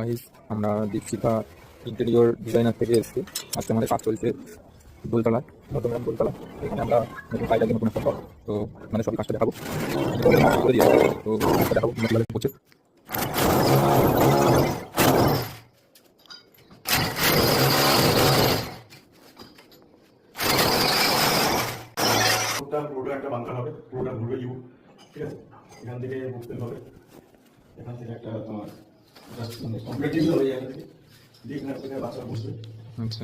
Guys, আমরা দীপশিখা interior designer থেকে এসেছি। আজকে আমাদের কাজ চলছে দোলতলা, নতুন দোলতলা। এখানে আমরা নতুন কাজ নতুন একটা ঘর, তো মানে সব কাজটা দেখাবো, করে দিয়ে তো কাজটা দেখাবো কীভাবে করছে। পুরোটা একটা বাংকার হবে, পুরোটা ঘুরবে ইউ, ঠিক আছে? এখান থেকে বুঝতে হবে, এখান থেকে একটা তোমার জাস্ট মানে কমপ্লিটলি হয়ে যায়, এখান থেকে দিয়ে এখান থেকে বাচ্চা বসবে। আচ্ছা,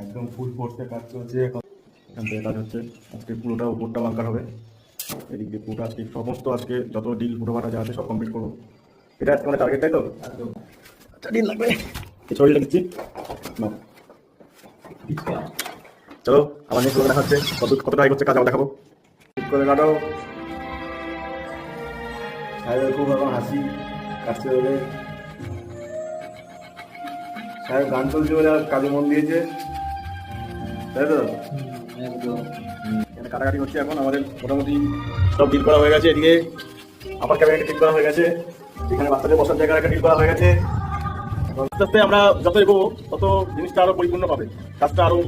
একদম ফুল ফোর্সে কাজ চলছে এখন। এখান থেকে কাজ হচ্ছে। আজকে পুরোটা উপরটা বাংকার হবে, এদিক দিয়ে পুরোটা আজকে সমস্ত আজকে যত ডিল ফুটোফাটা যা আছে সব কমপ্লিট করবো। এটা আজকে মানে টার্গেট, তাই তো? আচ্ছা, ডিল লাগবে, এই ছবিটা দিচ্ছি না। চলো আমার নেক্সট দেখা হচ্ছে, কতটা হচ্ছে কাজ আমরা দেখাবো। ঠিক করে কাটাও। সাহেবের খুব এখন হাসি কাটতে হলে, সাহেব গান চলছে বলে কাজে মন দিয়েছে, তাই তো? এটা কাটাকাটি হচ্ছে এখন। আমাদের মোটামুটি সব ডিল করা হয়ে গেছে। এদিকে আপার ক্যাবিনেটে ঠিক করা হয়ে গেছে, এখানে বাচ্চাদের বসার জায়গা একটা ডিল করা হয়ে গেছে। আস্তে আস্তে আমরা যত এগোবো তত জিনিসটা আরো পরিপূর্ণ পাবে, কাজটা আরো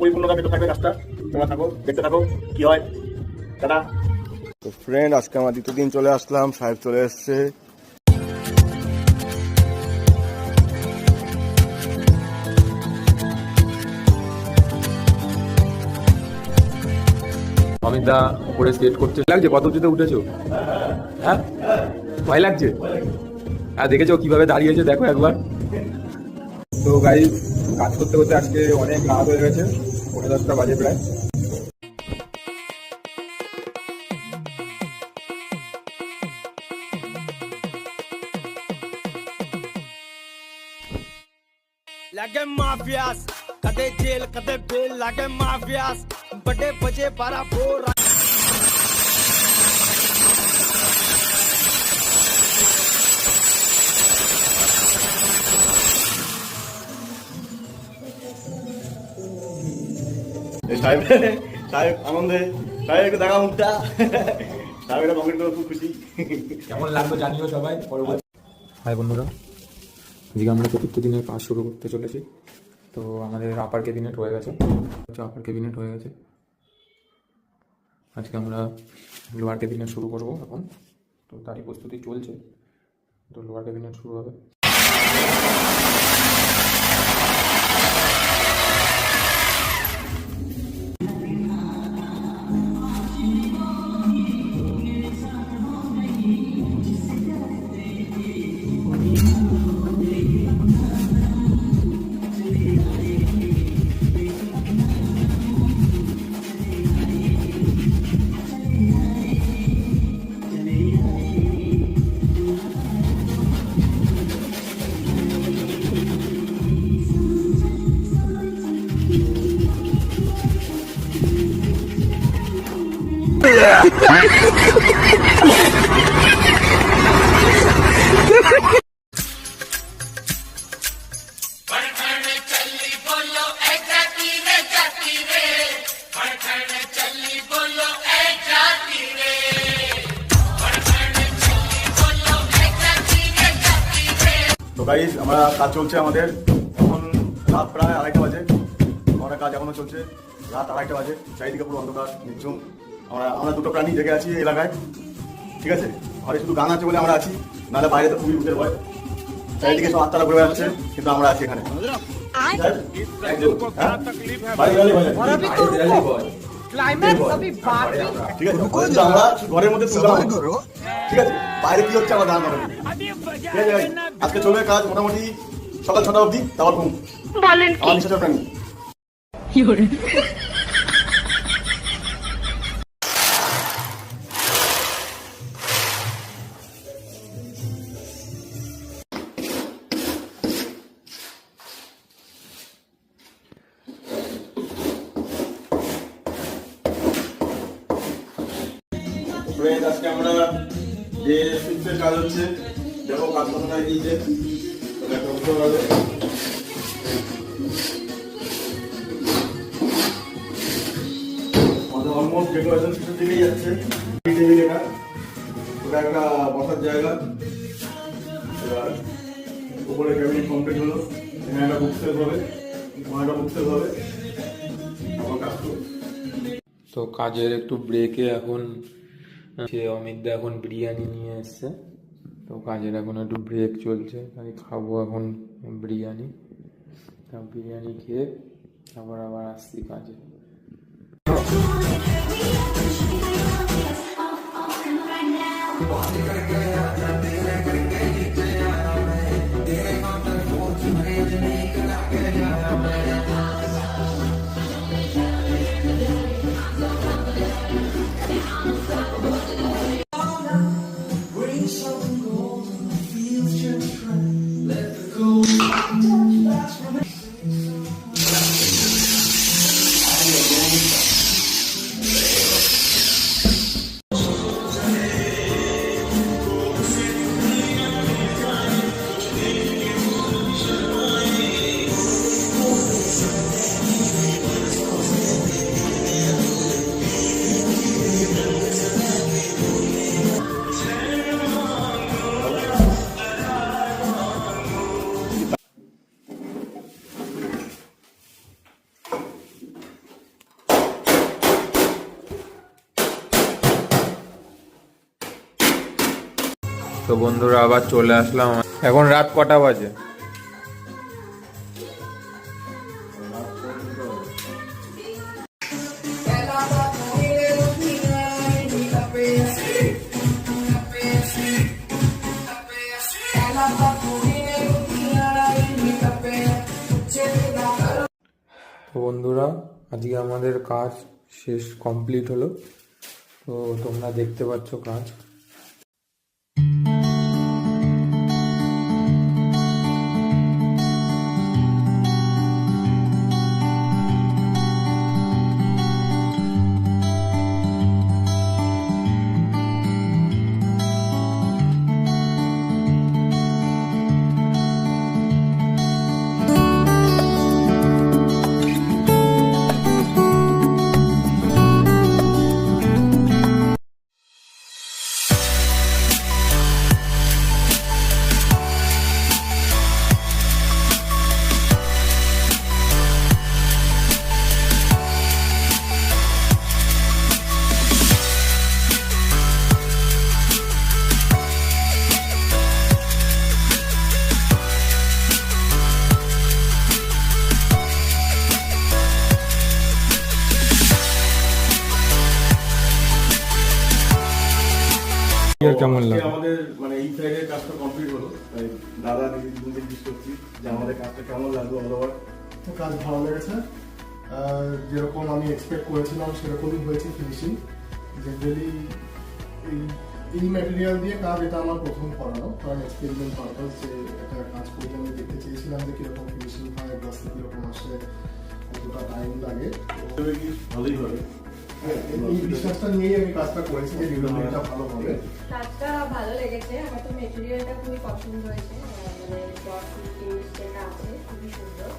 পরিপূর্ণতা পেতে থাকবে কাজটা। তোমরা থাকো, দেখতে থাকো কি হয়। টাটা। তো ফ্রেন্ড, আজকে আমার দ্বিতীয় দিন চলে আসলাম, সাহেব চলে এসছে। অমিতদা উপরে স্কেট করছে। লাগছে কত উঁচুতে উঠেছো? হ্যাঁ, ভয় লাগছে? আর দেখেছো কিভাবে দাঁড়িয়েছে, দেখো একবার। তো গাইস, কাজ করতে করতে আজকে অনেক রাত হয়ে গেছে, 10:30 বাজে প্রায়। लागे माफियास कदे जेल कदे बेल लागे माफियास बड़े बजे 12 बोर সাহেব সাহেব আনন্দে, সাহেব একটু দেখা মুখটা। সাহেব এটা কমেন্ট করে খুব খুশি। কেমন লাগলো জানিও সবাই। হাই বন্ধুরা, আজকে আমরা চতুর্থ দিনের কাজ শুরু করতে চলেছি। তো আমাদের আপার ক্যাবিনেট হয়ে গেছে, আজকে আমরা লোয়ার ক্যাবিনেট শুরু করবো এখন। তো তারই প্রস্তুতি চলছে, তো লোয়ার ক্যাবিনেট শুরু হবে। তো গাইস, আমরা কাজ চলছে আমাদের এখন। রাত প্রায় 2:30 বাজে, আমাদের কাজ এখনো চলছে। রাত 2:30 বাজে, চারিদিকে পুরো অন্ধকার নিঝুম। আমরা দুটো প্রাণী জেগে আছি এই এলাকায়, ঠিক আছে? ঘরে শুধু গান আছে বলে আমরা আছি, নাহলে বাইরে তো খুবই ভূতের ভয়। চারিদিকে সব আত্মারা ঘুরে বেড়াচ্ছে, কিন্তু আমরা আছি এখানে। ঠিক আছে, আমরা ঘরের মধ্যে ঠিক আছে, বাইরে কি হচ্ছে আমার জানা নেই। ঠিক আছে, আজকে চলবে কাজ মোটামুটি সকাল 6টা অবধি, তারপর ঘুম। আমার নিঃশ্বাসের প্রাণী। আজকে আমরা যে সুইচের কাজ হচ্ছে, দেখো কাজ কোথায় দিয়েছে, আমাদের অলমোস্ট ডেকোরেশন কিছু দিকেই যাচ্ছে। টেবিল, এটা ওটা একটা বসার জায়গা, এবার উপরে ক্যাবিনেট কমপ্লিট হলো, এখানে একটা বুক সেলফ হবে, এখানে একটা বুক সেলফ হবে, আমার কাজ করবো। তো কাজের একটু ব্রেকে এখন সে অমিতদা এখন বিরিয়ানি নিয়ে এসছে, তো কাজের এখন একটু ব্রেক চলছে, তাই খাবো এখন বিরিয়ানি। তা বিরিয়ানি খেয়ে আবার আসছি কাজে। তো বন্ধুরা আবার চলে আসলাম। এখন রাত কটা বাজে? তো বন্ধুরা আজকে আমাদের কাজ শেষ কমপ্লিট হলো, তো তোমরা দেখতে পাচ্ছ কাজ। কেমন আজকে লাগে? আমাদের মানে এই সাইডের কাজটা কমপ্লিট হলো, তাই দাদা দিদি জিজ্ঞেস করছি যে আমাদের কাজটা কেমন লাগলো অল ওভার। তো কাজ ভালো লেগেছে, যেরকম আমি এক্সপেক্ট করেছিলাম সেরকমই হয়েছে ফিনিশিং। জেনারেলি এই ম্যাটেরিয়াল দিয়ে কাজ এটা আমার প্রথম করানো, কারণ এক্সপেরিমেন্ট পারপাস যে একটা কাজ করতে আমি দেখতে চেয়েছিলাম যে কীরকম ফিনিশিং হয়, গ্লাসে কীরকম আসে, কতটা টাইম লাগে। ভালোই হবে, এই বিশ্বাসটা নিয়েই আমি কাজটা করেছি যে ডিউরেবিলিটিটা ভালো হবে। কাজটা ভালো লেগেছে, আমার তো মেটেরিয়ালটা খুবই পছন্দ হয়েছে, মানে ক্লথ ফিনিশ যেটা আছে খুবই সুন্দর।